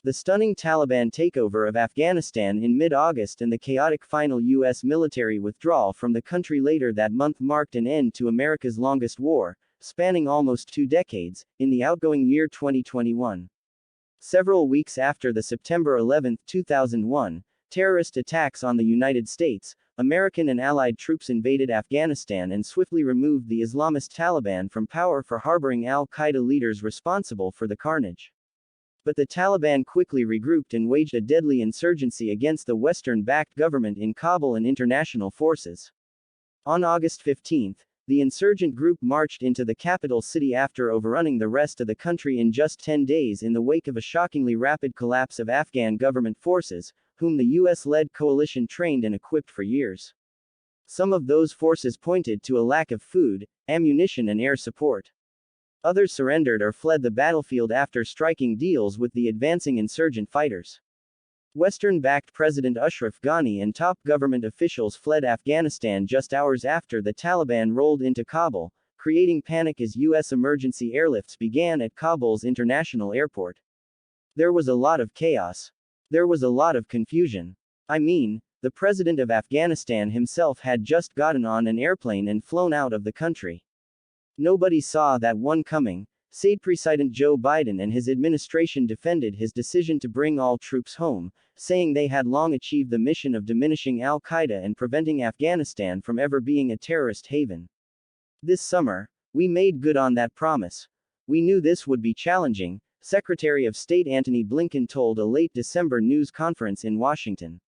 The stunning Taliban takeover of Afghanistan in mid-August and the chaotic final U.S. military withdrawal from the country later that month marked an end to America's longest war, spanning almost 2 decades, in the outgoing year 2021. Several weeks after the September 11, 2001, terrorist attacks on the United States, American and Allied troops invaded Afghanistan and swiftly removed the Islamist Taliban from power for harboring al-Qaeda leaders responsible for the carnage. But the Taliban quickly regrouped and waged a deadly insurgency against the Western-backed government in Kabul and international forces. On August 15, the insurgent group marched into the capital city after overrunning the rest of the country in just 10 days in the wake of a shockingly rapid collapse of Afghan government forces, whom the US-led coalition trained and equipped for years. Some of those forces pointed to a lack of food, ammunition and air support. Others surrendered or fled the battlefield after striking deals with the advancing insurgent fighters. Western-backed President Ashraf Ghani and top government officials fled Afghanistan just hours after the Taliban rolled into Kabul, creating panic as U.S. emergency airlifts began at Kabul's international airport. There was a lot of chaos. There was a lot of confusion. The president of Afghanistan himself had just gotten on an airplane and flown out of the country. Nobody saw that one coming, said President Joe Biden, and his administration defended his decision to bring all troops home, saying they had long achieved the mission of diminishing al-Qaeda and preventing Afghanistan from ever being a terrorist haven. This summer, we made good on that promise. We knew this would be challenging, Secretary of State Antony Blinken told a late December news conference in Washington.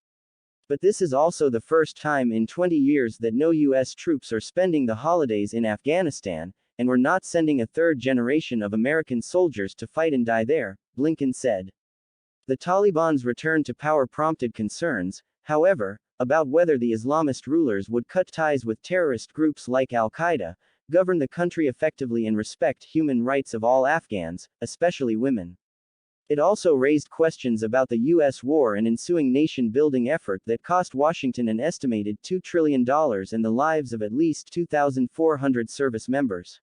But this is also the first time in 20 years that no U.S. troops are spending the holidays in Afghanistan, and we're not sending a third generation of American soldiers to fight and die there, Blinken said. The Taliban's return to power prompted concerns, however, about whether the Islamist rulers would cut ties with terrorist groups like al-Qaeda, govern the country effectively and respect human rights of all Afghans, especially women. It also raised questions about the U.S. war and ensuing nation-building effort that cost Washington an estimated $2 trillion and the lives of at least 2,400 service members.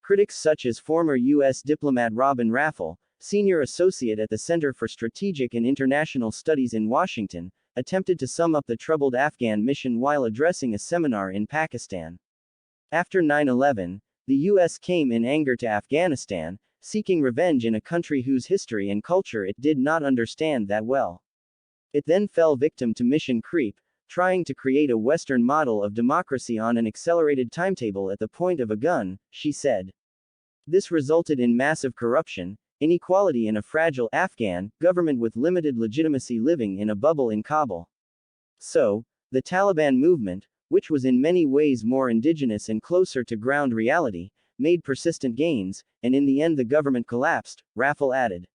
Critics such as former U.S. diplomat Robin Raffel, senior associate at the Center for Strategic and International Studies in Washington, attempted to sum up the troubled Afghan mission while addressing a seminar in Pakistan. After 9/11, the U.S. came in anger to Afghanistan, seeking revenge in a country whose history and culture it did not understand that well. It then fell victim to mission creep, trying to create a Western model of democracy on an accelerated timetable at the point of a gun, she said. This resulted in massive corruption, inequality and a fragile Afghan government with limited legitimacy living in a bubble in Kabul. So, the Taliban movement, which was in many ways more indigenous and closer to ground reality, made persistent gains, and in the end the government collapsed, Raffel added.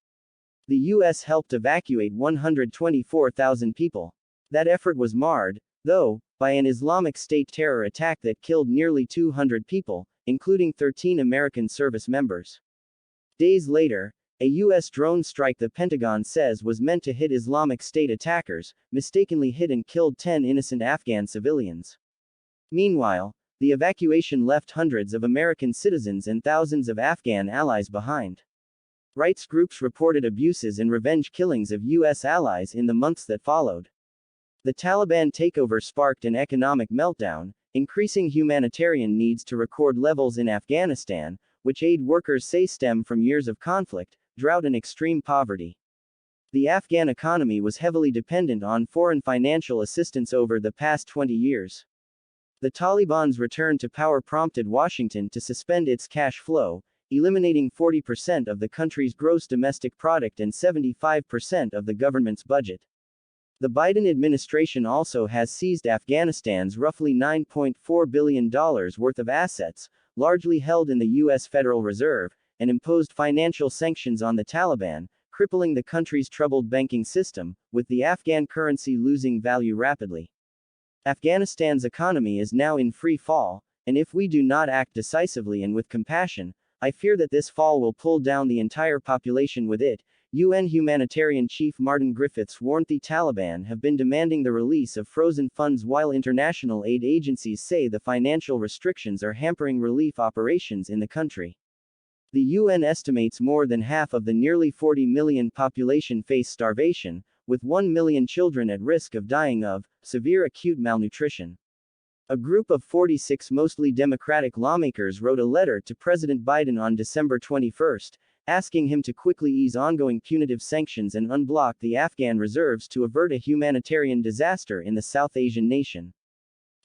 The U.S. helped evacuate 124,000 people. That effort was marred, though, by an Islamic State terror attack that killed nearly 200 people, including 13 American service members. Days later, a U.S. drone strike the Pentagon says was meant to hit Islamic State attackers, mistakenly hit and killed 10 innocent Afghan civilians. Meanwhile, the evacuation left hundreds of American citizens and thousands of Afghan allies behind. Rights groups reported abuses and revenge killings of U.S. allies in the months that followed. The Taliban takeover sparked an economic meltdown, increasing humanitarian needs to record levels in Afghanistan, which aid workers say stem from years of conflict, drought and extreme poverty. The Afghan economy was heavily dependent on foreign financial assistance over the past 20 years. The Taliban's return to power prompted Washington to suspend its cash flow, eliminating 40% of the country's gross domestic product and 75% of the government's budget. The Biden administration also has seized Afghanistan's roughly $9.4 billion worth of assets, largely held in the U.S. Federal Reserve, and imposed financial sanctions on the Taliban, crippling the country's troubled banking system, with the Afghan currency losing value rapidly. Afghanistan's economy is now in free fall, and if we do not act decisively and with compassion, I fear that this fall will pull down the entire population with it. UN humanitarian chief Martin Griffiths warned the Taliban have been demanding the release of frozen funds while international aid agencies say the financial restrictions are hampering relief operations in the country. The UN estimates more than half of the nearly 40 million population face starvation, with 1 million children at risk of dying of severe acute malnutrition. A group of 46 mostly Democratic lawmakers wrote a letter to President Biden on December 21, asking him to quickly ease ongoing punitive sanctions and unblock the Afghan reserves to avert a humanitarian disaster in the South Asian nation.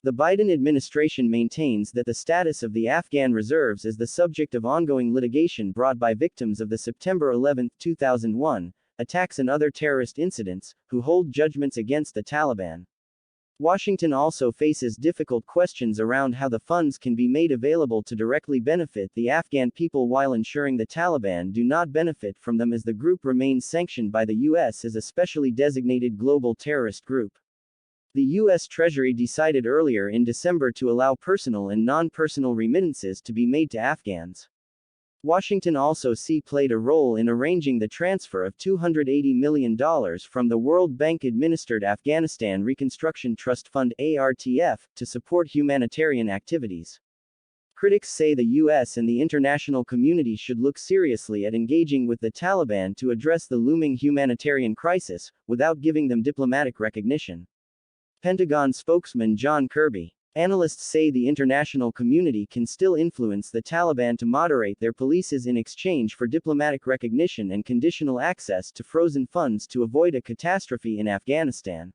The Biden administration maintains that the status of the Afghan reserves is the subject of ongoing litigation brought by victims of the September 11, 2001, attacks and other terrorist incidents, who hold judgments against the Taliban. Washington also faces difficult questions around how the funds can be made available to directly benefit the Afghan people while ensuring the Taliban do not benefit from them, as the group remains sanctioned by the U.S. as a specially designated global terrorist group. The U.S. Treasury decided earlier in December to allow personal and non-personal remittances to be made to Afghans. Washington also played a role in arranging the transfer of $280 million from the World Bank-administered Afghanistan Reconstruction Trust Fund (ARTF) to support humanitarian activities. Critics say the U.S. and the international community should look seriously at engaging with the Taliban to address the looming humanitarian crisis, without giving them diplomatic recognition. Pentagon spokesman John Kirby. Analysts say the international community can still influence the Taliban to moderate their policies in exchange for diplomatic recognition and conditional access to frozen funds to avoid a catastrophe in Afghanistan.